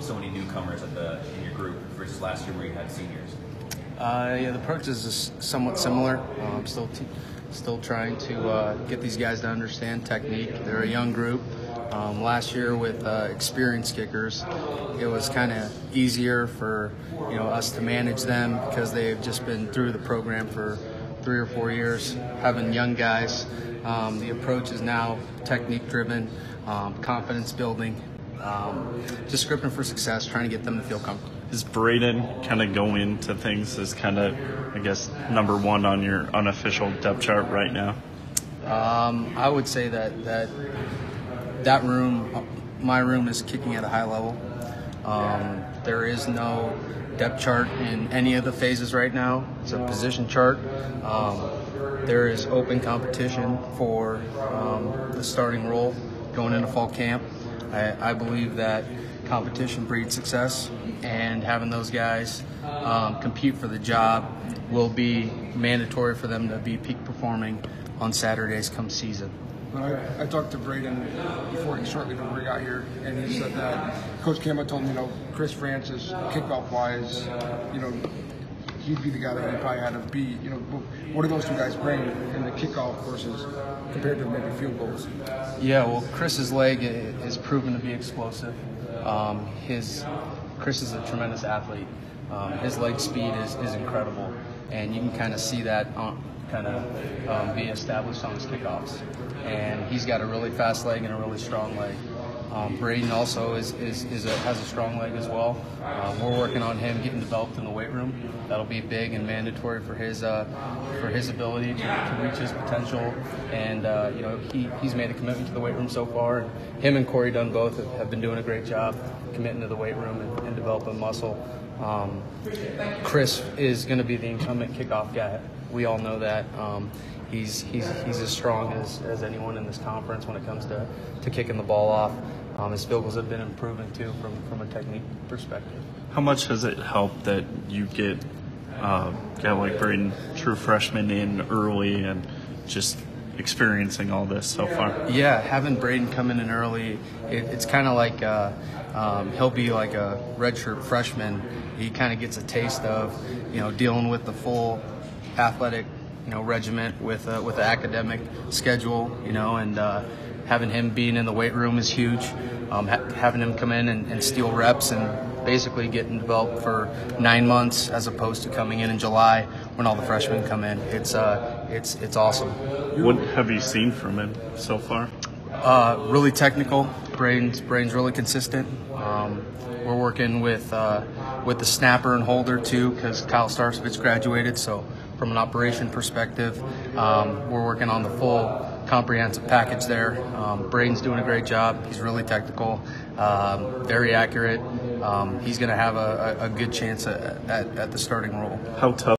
so many newcomers in your group versus last year where you had seniors? Yeah, the approach is somewhat similar. I'm still trying to get these guys to understand technique. They're a young group. Last year with experienced kickers, it was kind of easier for us to manage them because they've just been through the program for 3 or 4 years. Having young guys, the approach is now technique driven, confidence building, just scripting for success, trying to get them to feel comfortable. Is Braden kind of go into things as kind of, I guess, number one on your unofficial depth chart right now? I would say that room, my room, is kicking at a high level. There is no depth chart in any of the phases right now. It's a position chart. There is open competition for the starting role going into fall camp. I believe that competition breeds success, and having those guys compete for the job will be mandatory for them to be peak performing on Saturdays come season. I talked to Braden shortly before he got here, and he said that Coach Campbell told him, Chris Francis, kickoff-wise, he'd be the guy that he probably had to be. What do those two guys bring in the kickoff versus compared to maybe field goals? Yeah, well, Chris's leg is proven to be explosive. Chris is a tremendous athlete. His leg speed is incredible, and you can kind of see that be established on his kickoffs. And he's got a really fast leg and a really strong leg. Braden also has a strong leg as well. We're working on him getting developed in the weight room. That'll be big and mandatory for his ability to reach his potential. And he's made a commitment to the weight room so far. Him and Corey Dunn both have been doing a great job committing to the weight room and developing muscle. Chris is going to be the incumbent kickoff guy. We all know that. He's as strong as anyone in this conference when it comes to kicking the ball off. His field goals have been improving too from a technique perspective. How much has it helped that you get a guy like Braden, true freshman, in early and just experiencing all this so far? Yeah, having Braden come in early, it's kind of like he'll be like a redshirt freshman. He kind of gets a taste of dealing with the full athletic regiment with the academic schedule, and having him being in the weight room is huge. Having him come in and steal reps and basically getting developed for 9 months as opposed to coming in July when all the freshmen come in. It's awesome. What have you seen from him so far? Really technical. Brain's really consistent. We're working with the snapper and holder too, because Kyle Starsovich graduated. So from an operation perspective, we're working on the full comprehensive package there. Braden's doing a great job. He's really technical, very accurate. He's going to have a good chance at the starting role. How tough